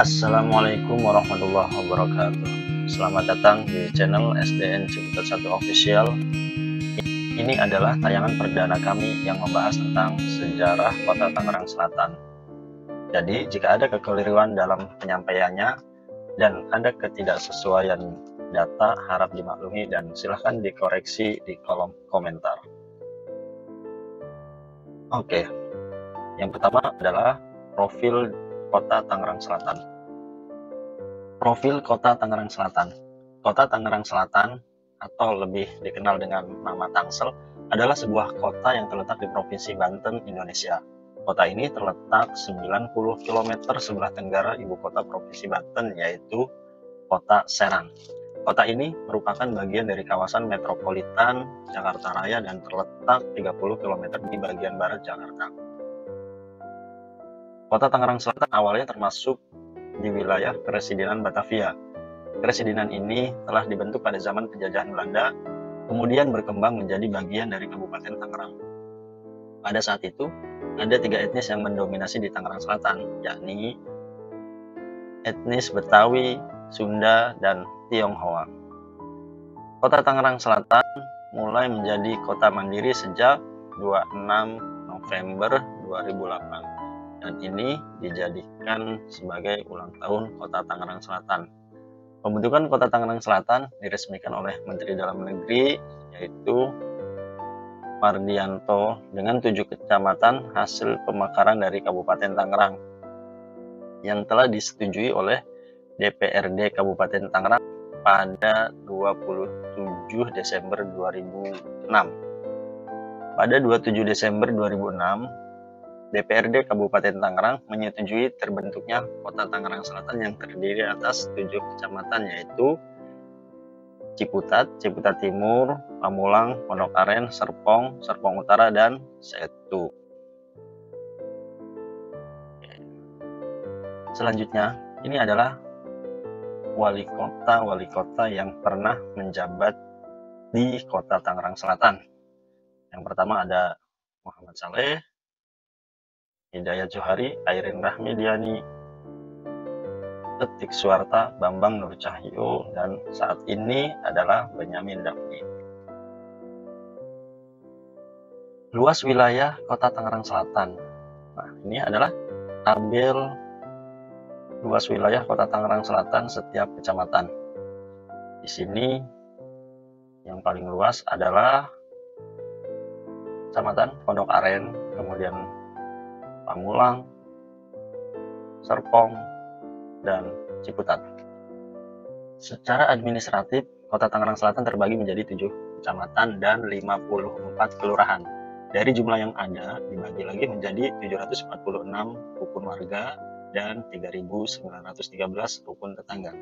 Assalamualaikum warahmatullahi wabarakatuh. Selamat datang di channel SDN Ciputat 1 Official. Ini adalah tayangan perdana kami yang membahas tentang sejarah Kota Tangerang Selatan. Jadi, jika ada kekeliruan dalam penyampaiannya dan ada ketidaksesuaian data, harap dimaklumi dan silahkan dikoreksi di kolom komentar. Oke, yang pertama adalah profil Kota Tangerang Selatan. Profil Kota Tangerang Selatan. Kota Tangerang Selatan, atau lebih dikenal dengan nama Tangsel, adalah sebuah kota yang terletak di Provinsi Banten, Indonesia. Kota ini terletak 90 km sebelah tenggara ibu kota Provinsi Banten, yaitu Kota Serang. Kota ini merupakan bagian dari kawasan metropolitan Jakarta Raya dan terletak 30 km di bagian barat Jakarta. Kota Tangerang Selatan awalnya termasuk di wilayah Presidenan Batavia. Presidenan ini telah dibentuk pada zaman penjajahan Belanda, kemudian berkembang menjadi bagian dari Kabupaten Tangerang. Pada saat itu, ada 3 etnis yang mendominasi di Tangerang Selatan, yakni etnis Betawi, Sunda, dan Tionghoa. Kota Tangerang Selatan mulai menjadi kota mandiri sejak 26 November 2008. Dan ini dijadikan sebagai ulang tahun Kota Tangerang Selatan. Pembentukan Kota Tangerang Selatan diresmikan oleh Menteri Dalam Negeri, yaitu Mardianto, dengan 7 kecamatan hasil pemekaran dari Kabupaten Tangerang yang telah disetujui oleh DPRD Kabupaten Tangerang pada 27 Desember 2006. Pada 27 Desember 2006, DPRD Kabupaten Tangerang menyetujui terbentuknya Kota Tangerang Selatan yang terdiri atas 7 kecamatan, yaitu Ciputat, Ciputat Timur, Pamulang, Pondok Aren, Serpong, Serpong Utara, dan Setu. Selanjutnya, ini adalah wali kota yang pernah menjabat di Kota Tangerang Selatan. Yang pertama ada Muhammad Saleh, Hidayat Johari, Airin Rahmidiani, Tetik Suwarta, Bambang Nur Cahyo, dan saat ini adalah Benyamin Daphni. Luas wilayah Kota Tangerang Selatan. Nah, ini adalah tabel luas wilayah Kota Tangerang Selatan setiap kecamatan. Di sini yang paling luas adalah Kecamatan Pondok Aren, kemudian Pamulang, Serpong, dan Ciputat. Secara administratif, Kota Tangerang Selatan terbagi menjadi 7 kecamatan dan 54 kelurahan. Dari jumlah yang ada, dibagi lagi menjadi 746 rukun warga dan 3.913 rukun tetangga.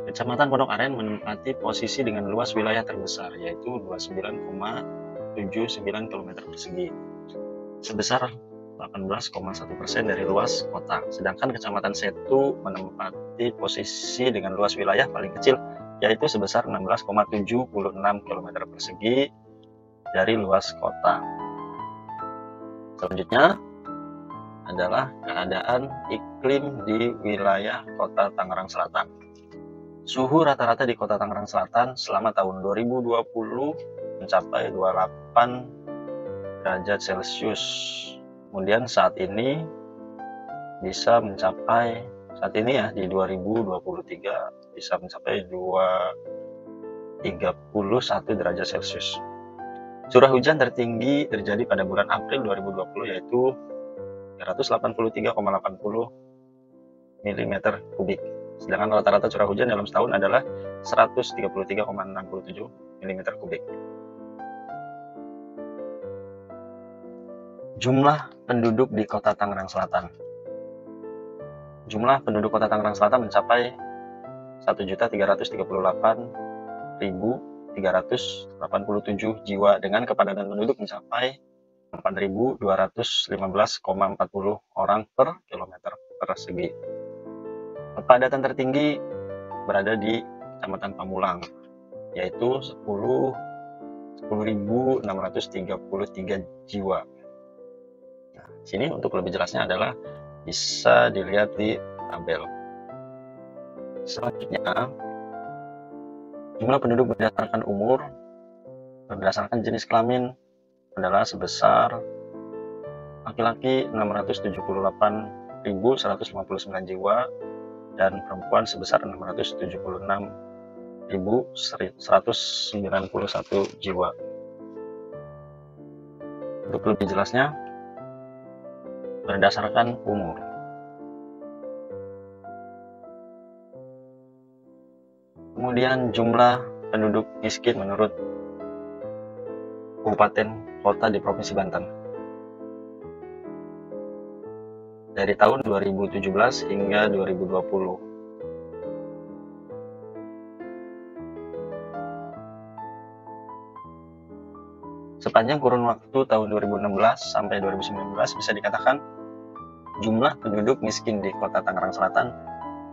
Kecamatan Pondok Aren menempati posisi dengan luas wilayah terbesar, yaitu 29,79 km persegi, sebesar 18,1% dari luas kota. Sedangkan Kecamatan Setu menempati posisi dengan luas wilayah paling kecil, yaitu sebesar 16,76 km persegi dari luas kota. Selanjutnya adalah keadaan iklim di wilayah Kota Tangerang Selatan. Suhu rata-rata di Kota Tangerang Selatan selama tahun 2020 mencapai 28 derajat Celcius. Kemudian saat ini bisa mencapai, di 2023 bisa mencapai 31 derajat Celcius. Curah hujan tertinggi terjadi pada bulan April 2020, yaitu 383,80 mm kubik. Sedangkan rata-rata curah hujan dalam setahun adalah 133,67 mm kubik. Jumlah penduduk di Kota Tangerang Selatan. Jumlah penduduk Kota Tangerang Selatan mencapai 1.338.387 jiwa dengan kepadatan penduduk mencapai 4.215,40 orang per kilometer persegi. Kepadatan tertinggi berada di Kecamatan Pamulang, yaitu 10.633 jiwa. Sini untuk lebih jelasnya adalah bisa dilihat di tabel. Selanjutnya, jumlah penduduk berdasarkan umur, berdasarkan jenis kelamin adalah sebesar laki-laki 678.159 jiwa dan perempuan sebesar 676.191 jiwa. Untuk lebih jelasnya, berdasarkan umur. Kemudian jumlah penduduk miskin menurut kabupaten kota di Provinsi Banten. Dari tahun 2017 hingga 2020. Sepanjang kurun waktu tahun 2016 sampai 2019 bisa dikatakan jumlah penduduk miskin di Kota Tangerang Selatan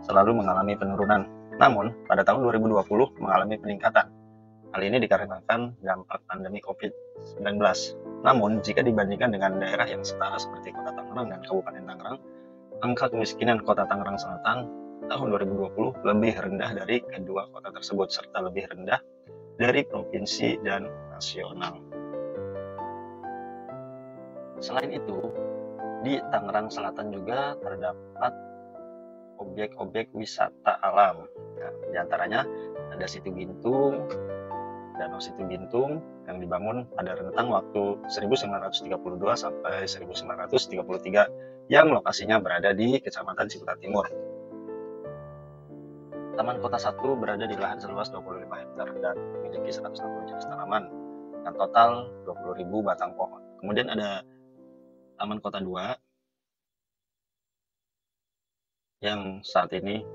selalu mengalami penurunan. Namun, pada tahun 2020 mengalami peningkatan. Hal ini dikarenakan dampak pandemi COVID-19. Namun, jika dibandingkan dengan daerah yang setara seperti Kota Tangerang dan Kabupaten Tangerang, angka kemiskinan Kota Tangerang Selatan tahun 2020 lebih rendah dari kedua kota tersebut, serta lebih rendah dari provinsi dan nasional. Selain itu, di Tangerang Selatan juga terdapat objek-objek wisata alam. Nah, di antaranya ada Situ Gintung, Danau Situ Gintung yang dibangun pada rentang waktu 1932 sampai 1933 yang lokasinya berada di Kecamatan Ciputat Timur. Taman Kota 1 berada di lahan seluas 25 hektar dan memiliki 160 jenis tanaman dengan total 20.000 batang pohon. Kemudian ada Taman Kota 2 yang saat ini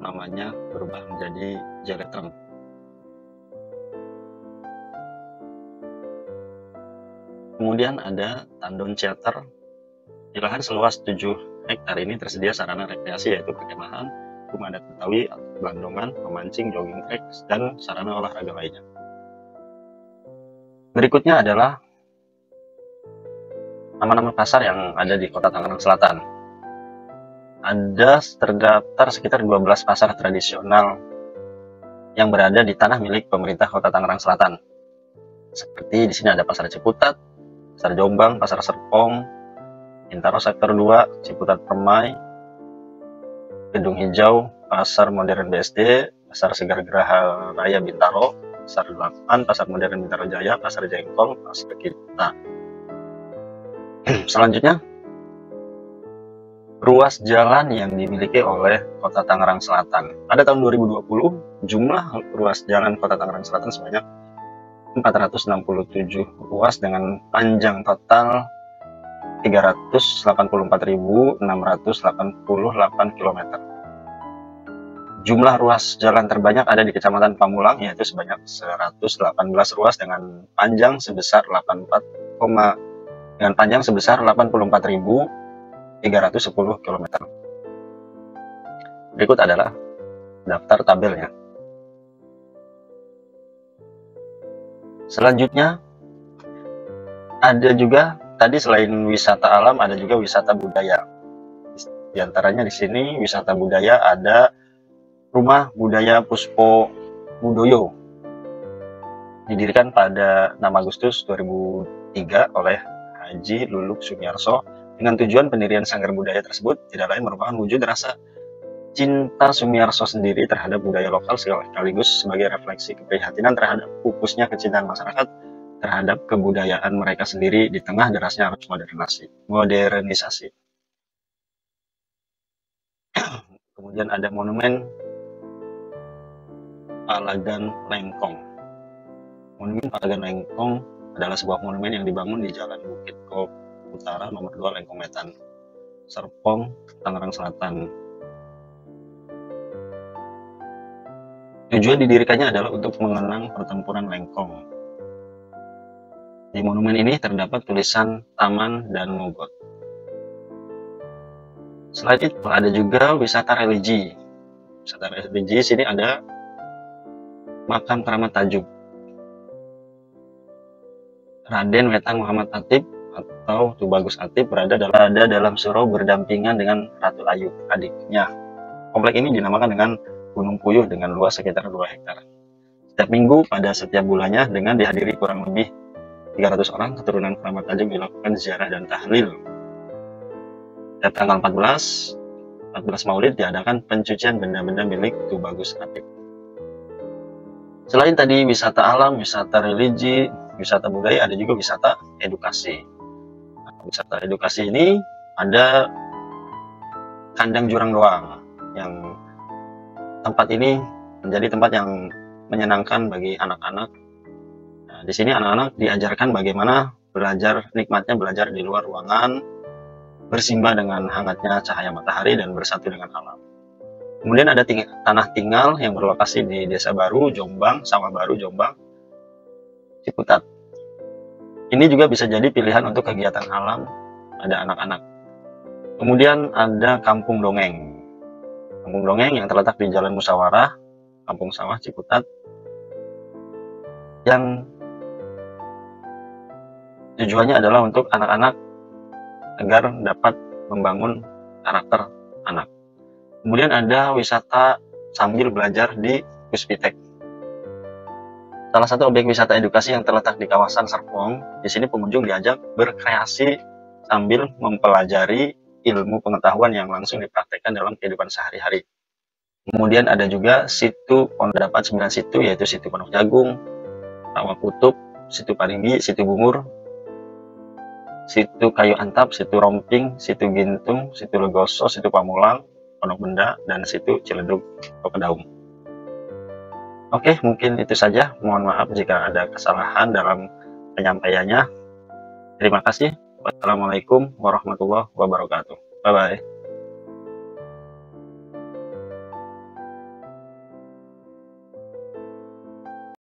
namanya berubah menjadi Jeletrem. Kemudian ada Tandon Theater. Di lahan seluas 7 hektar ini tersedia sarana rekreasi yaitu perkemahan, rumah adat Betawi, gelandongan, memancing, jogging track, dan sarana olahraga lainnya. Berikutnya adalah nama-nama pasar yang ada di Kota Tangerang Selatan. Ada terdaftar sekitar 12 pasar tradisional yang berada di tanah milik pemerintah Kota Tangerang Selatan. Seperti di sini ada Pasar Ciputat, Pasar Jombang, Pasar Serpong, Bintaro Sektor 2, Ciputat Permai, Gedung Hijau, Pasar Modern BSD, Pasar Segar Geraha Raya Bintaro, Pasar 8, Pasar Modern Bintaro Jaya, Pasar Jengkol, Pasar Kita. Selanjutnya, ruas jalan yang dimiliki oleh Kota Tangerang Selatan. Pada tahun 2020, jumlah ruas jalan Kota Tangerang Selatan sebanyak 467 ruas dengan panjang total 384.688 km. Jumlah ruas jalan terbanyak ada di Kecamatan Pamulang, yaitu sebanyak 118 ruas dengan panjang sebesar 84.310 km. Berikut adalah daftar tabelnya. Selanjutnya, ada juga tadi selain wisata alam, ada juga wisata budaya. Di antaranya di sini wisata budaya ada Rumah Budaya Puspo Budoyo. Didirikan pada 6 Agustus 2003 oleh Haji Luluk Sumiarso dengan tujuan pendirian sanggar budaya tersebut tidak lain merupakan wujud rasa cinta Sumiarso sendiri terhadap budaya lokal sekaligus sebagai refleksi keprihatinan terhadap pupusnya kecintaan masyarakat terhadap kebudayaan mereka sendiri di tengah derasnya arus modernisasi. Kemudian ada monumen Palagan Lengkong. Monumen Palagan Lengkong adalah sebuah monumen yang dibangun di Jalan Bukit Kop Utara nomor 2 Lengkong Wetan, Serpong, Tangerang Selatan. Tujuan didirikannya adalah untuk mengenang pertempuran Lengkong. Di monumen ini terdapat tulisan Taman dan Mogot. Selain itu ada juga wisata religi. Wisata religi sini ada Makam Keramat Tajuk Raden Wetan Muhammad Atib atau Tubagus Ati berada dalam surau berdampingan dengan Ratu Ayu, adiknya. Komplek ini dinamakan dengan Gunung Puyuh dengan luas sekitar 2 hektar. Setiap minggu pada setiap bulannya dengan dihadiri kurang lebih 300 orang keturunan keramat Ajeng dilakukan ziarah dan tahlil. Setiap tanggal 14 Maulid diadakan pencucian benda-benda milik Tubagus Ati. Selain tadi wisata alam, wisata religi, wisata budaya, ada juga wisata edukasi. Nah, wisata edukasi ini ada kandang jurang doang, yang tempat ini menjadi tempat yang menyenangkan bagi anak-anak. Nah, di sini anak-anak diajarkan bagaimana nikmatnya belajar di luar ruangan, bersimbah dengan hangatnya cahaya matahari dan bersatu dengan alam. Kemudian ada tanah tinggal yang berlokasi di Desa Baru, Jombang, Sawah Baru, Jombang, Ciputat. Ini juga bisa jadi pilihan untuk kegiatan alam pada anak-anak. Kemudian ada Kampung Dongeng. Kampung Dongeng yang terletak di Jalan Musyawarah, Kampung Sawah, Ciputat, yang tujuannya adalah untuk anak-anak agar dapat membangun karakter anak. Kemudian ada wisata sambil belajar di Puspitek. Salah satu objek wisata edukasi yang terletak di kawasan Serpong. Di sini pengunjung diajak berkreasi sambil mempelajari ilmu pengetahuan yang langsung dipraktekkan dalam kehidupan sehari-hari. Kemudian ada juga situ Pondapat 9 situ, yaitu situ Pondok Jagung, Rawa Kutub, situ Parigi, situ Bungur, situ Kayu Antap, situ Romping, situ Gintung, situ Legoso, situ Pamulang, Pondok Benda, dan situ Ciledug, Pedaung. Oke, mungkin itu saja. Mohon maaf jika ada kesalahan dalam penyampaiannya. Terima kasih. Wassalamualaikum warahmatullahi wabarakatuh. Bye-bye.